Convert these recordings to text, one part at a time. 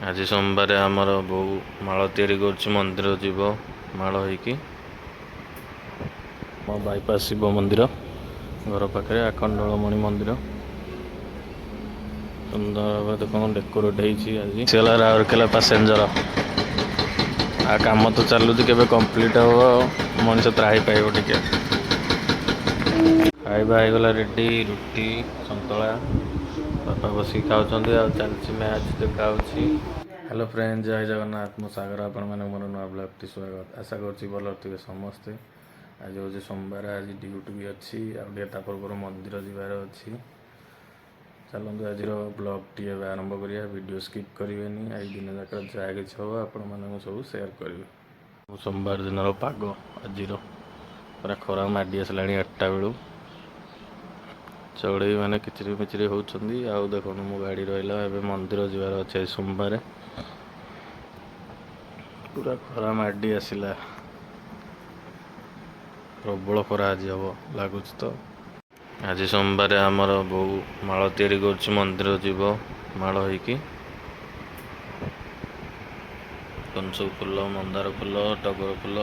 ଆଜି ସୋମବାର ଆମର ବୋଉ ମାଳ ତିଆରି କରୁଛି ମନ୍ଦିର ଯିବ ମାଳ ହେଇକି। ମୋ ବାଇପାସ୍ ଶିବ ମନ୍ଦିର ଘର ପାଖରେ ଆଖଣ୍ଡଳମଣି ମନ୍ଦିର ସୁନ୍ଦର ଭାବରେ ଦେଖନ୍ତୁ ଡେକୋରେଟ୍ ହେଇଛି। ଆଜି ହେଲା ରାଉରକେଲା ପାସେଞ୍ଜର ଆଉ କାମ ତ ଚାଲୁଛି, କେବେ କମ୍ପ୍ଲିଟ୍ ହେବ ମଣିଷ ତ୍ରାହି ପାଇବ ଟିକେ। ଖାଇବା ହେଇଗଲା ରେଡ଼ି, ରୁଟି ସନ୍ତୁଳା ବାପା ବସିକି ଖାଉଛନ୍ତି ଆଉ ଚାଲିଛି ମ୍ୟାଚ୍ ଦେଖା ହେଉଛି। ହ୍ୟାଲୋ ଫ୍ରେଣ୍ଡ, ଜୟ ଜଗନ୍ନାଥ। ମୁଁ ସାଗର, ଆପଣମାନଙ୍କୁ ମୋର ନୂଆ ବ୍ଲଗ୍ଟି ସ୍ୱାଗତ। ଆଶା କରୁଛି ଭଲ ଥିବେ ସମସ୍ତେ। ଆଜି ହେଉଛି ସୋମବାର, ଆଜି ଡ୍ୟୁଟି ବି ଅଛି ଆଉ ଟିକେ ତା ପୂର୍ବରୁ ମନ୍ଦିର ଯିବାର ଅଛି। ଚାଲନ୍ତୁ ଆଜିର ବ୍ଲଗ୍ଟି ଏବେ ଆରମ୍ଭ କରିବା। ଭିଡ଼ିଓ ସ୍କିପ୍ କରିବେନି। ଆଜି ଦିନ ଯାକ ଯାହା କିଛି ହେବ ଆପଣମାନଙ୍କୁ ସବୁ ସେୟାର କରିବେ। ସୋମବାର ଦିନର ପାଗ ଆଜିର ପୁରା ଖରା ମାଡ଼ି ଆସିଲାଣି 8ଟା ବେଳୁ। ଚଢ଼େଇ ମାନେ କିଚିରି ମିଚିରି ହେଉଛନ୍ତି। ଆଉ ଦେଖନ୍ତୁ ମୋ ଗାଡ଼ି ରହିଲା, ଏବେ ମନ୍ଦିର ଯିବାର ଅଛି ଆଜି ସୋମବାର। ପୁରା ଖରା ମାଡ଼ି ଆସିଲା, ପ୍ରବଳ ଖରା ଆଜି ହେବ ଲାଗୁଛି ତ। ଆଜି ସୋମବାର ଆମର ବୋଉ ମାଳ ତିଆରି କରୁଛି ମନ୍ଦିର ଯିବ ମାଳ ହେଇକି। ସବୁ ଫୁଲ, ମନ୍ଦାର ଫୁଲ, ଟଗର ଫୁଲ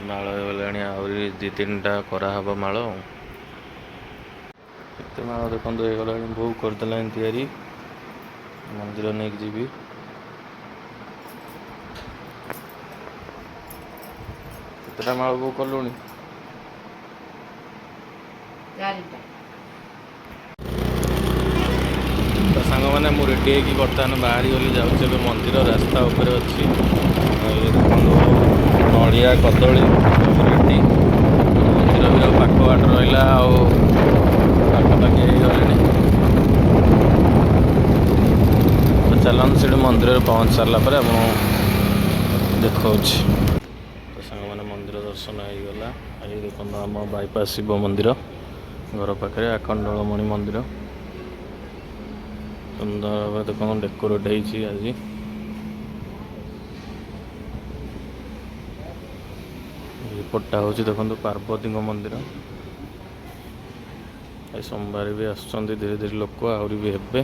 ମାଳ ହେଇଗଲାଣି, ଆହୁରି 2-3ଟା କରାହେବ ମାଳ। କେତେ ମାଳ ଦେଖନ୍ତୁ ହେଇଗଲାଣି, ବୋଉ କରିଦେଲାଣି ତିଆରି। ମନ୍ଦିର ନେଇକି ଯିବି। କେତେଟା ମାଳ ବୋଉ କଲୁଣି? 4ଟା। ତ ସାଙ୍ଗମାନେ ମୁଁ ରେଡ଼ି ହେଇକି ବର୍ତ୍ତମାନ ବାହାରି ଗଲି, ଯାଉଛି ଏବେ ମନ୍ଦିର ରାସ୍ତା ଉପରେ ଅଛି। ଦେଖନ୍ତୁ ନଡ଼ିଆ କଦଳୀ ସବୁ ରେଡ଼ି। ମନ୍ଦିର ବି ଆଉ ପାଖ ବାଟ ରହିଲା, ଆଉ ପାଖାପାଖି ହେଇଗଲେଣି। ତ ଚାଲନ୍ତୁ ସେଠି ମନ୍ଦିରରେ ପହଞ୍ଚି ସାରିଲା ପରେ ଆପଣଙ୍କୁ ଦେଖାଉଛି। ତ ସାଙ୍ଗମାନେ ମନ୍ଦିର ଦର୍ଶନ ହେଇଗଲା। ଆଜି ଦେଖନ୍ତୁ ଆମ ବାଇପାସ୍ ଶିବ ମନ୍ଦିର ଘର ପାଖରେ ଆଖଣ୍ଡଳମଣି ମନ୍ଦିର ସୁନ୍ଦର ଭାବରେ ଦେଖନ୍ତୁ ଡେକୋରେଟ୍ ହେଇଛି। ଆଜି ଏପଟଟା ହେଉଛି ଦେଖନ୍ତୁ ପାର୍ବତୀଙ୍କ ମନ୍ଦିର। ଏ ସୋମବାର ବି ଆସୁଛନ୍ତି ଧୀରେ ଧୀରେ ଲୋକ, ଆହୁରି ବି ହେବେ।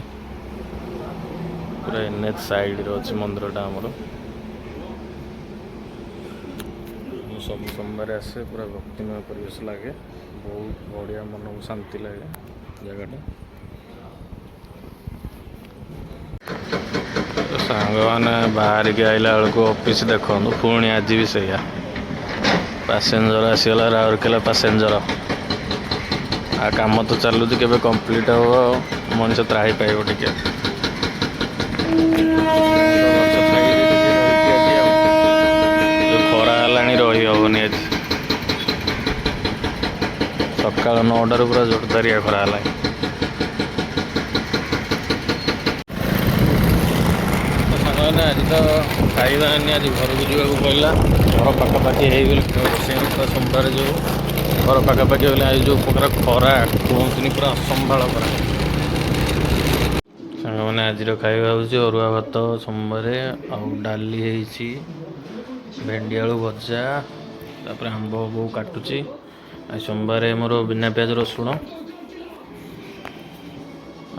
ପୁରା NH ସାଇଡ଼ରେ ଅଛି ମନ୍ଦିରଟା ଆମର। ମୁଁ ସବୁ ସୋମବାର ଆସେ, ପୁରା ଭକ୍ତିମୟ ପରିବେଶ ଲାଗେ, ବହୁତ ବଢ଼ିଆ, ମନକୁ ଶାନ୍ତି ଲାଗେ ଜାଗାଟା। ସାଙ୍ଗମାନେ ବାହାରିକି ଆଇଲା ବେଳକୁ ଅଫିସ୍ ଦେଖନ୍ତୁ, ପୁଣି ଆଜି ବି ସେଇଆ ପାସେଞ୍ଜର ଆସିଗଲା, ରାଉରକେଲା ପାସେଞ୍ଜର ଆଉ କାମ ତ ଚାଲୁଛି, କେବେ କମ୍ପ୍ଲିଟ୍ ହେବ ମଣିଷ ତ୍ରାହି ପାଇବ ଟିକେ। ଖରା ହେଲାଣି, ରହି ହେବନି ଆଜି। ସକାଳ 9ଟାରୁ ପୁରା ଜୋରଦାରିଆ ଖରା ହେଲାଣି। ସାଙ୍ଗମାନେ ଆଜି ତ ଖାଇବା ହେଇନି, ଆଜି ଘରକୁ ଯିବାକୁ ପଡ଼ିଲା। ଘର ପାଖାପାଖି ହେଇଗଲି, ପୁରା ସୋମବାର ଯେଉଁ ଘର ପାଖାପାଖି ହେଲେ ଆଜି ଯେଉଁ ପ୍ରକାର ଖରା କୁହନ୍ତୁନି, ପୁରା ଅସମ୍ଭାଳ ଖରା। ସାଙ୍ଗମାନେ ଆଜିର ଖାଇବା ହେଉଛି ଅରୁଆ ଭାତ ସୋମବାର, ଆଉ ଡାଲି ହେଇଛି, ଭେଣ୍ଡି ଆଳୁ ଭଜା, ତାପରେ ଆମ୍ବ ବୋଉ କାଟୁଛି। ଆଜି ସୋମବାର ମୋର ବିନା ପିଆଜ ରସୁଣ।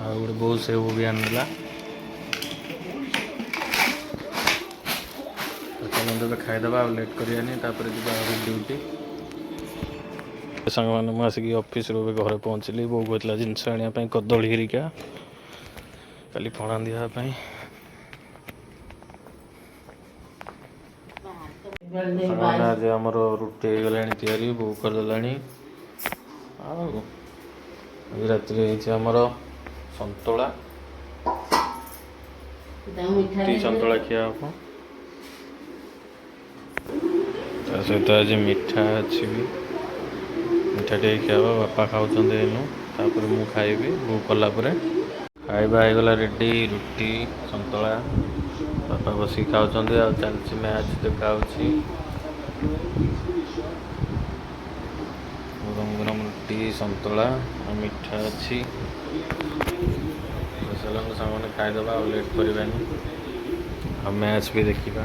ଆଉ ଗୋଟେ ବୋଉ ସେଉ ବି ଆଣିଦେଲା। ଚାଲନ୍ତୁ ଏବେ ଖାଇଦେବା, ଆଉ ଲେଟ୍ କରିବାନି, ତାପରେ ଯିବା ଆହୁରି ଡ୍ୟୁଟି। ସାଙ୍ଗମାନେ ମୁଁ ଆସିକି ଅଫିସରୁ ଏବେ ଘରେ ପହଞ୍ଚିଲି। ବୋଉ କହିଥିଲା ଜିନିଷ ଆଣିବା ପାଇଁ, କଦଳୀ ହେରିକା କାଲି ପଣା ଦିଆ ପାଇଁ। ସାଙ୍ଗମାନେ ଆଜି ଆମର ରୁଟି ହେଇଗଲାଣି ତିଆରି, ବୋଉ କରିଦେଲାଣି। ଆଉ ଆଜି ରାତିରେ ହେଇଛି ଆମର ସନ୍ତୁଳା, ରୁଟି ସନ୍ତୁଳା ଖିଆ ହେବ। ତା ସହିତ ଆଜି ମିଠା ଅଛି ବି, ମିଠା ଟିକେ ଖିଆ ହେବ। ବାପା ଖାଉଛନ୍ତି ଏଇନୁ, ତାପରେ ମୁଁ ଖାଇବି ବୋଉ କଲା ପରେ। ଖାଇବା ହେଇଗଲା ରେଡ଼ି, ରୁଟି ସନ୍ତୁଳା ବାପା ବସିକି ଖାଉଛନ୍ତି ଆଉ ଚାଲିଛି ମ୍ୟାଚ୍ ଦେଖା ହେଉଛି। ଗରମ ଗରମ ରୁଟି ସନ୍ତୁଳା ଆଉ ମିଠା ଅଛି। ଚାଲନ୍ତୁ ସାଙ୍ଗମାନେ ଖାଇଦେବା, ଆଉ ଲେଟ୍ କରିବାନି, ଆଉ ମ୍ୟାଚ୍ ବି ଦେଖିବା।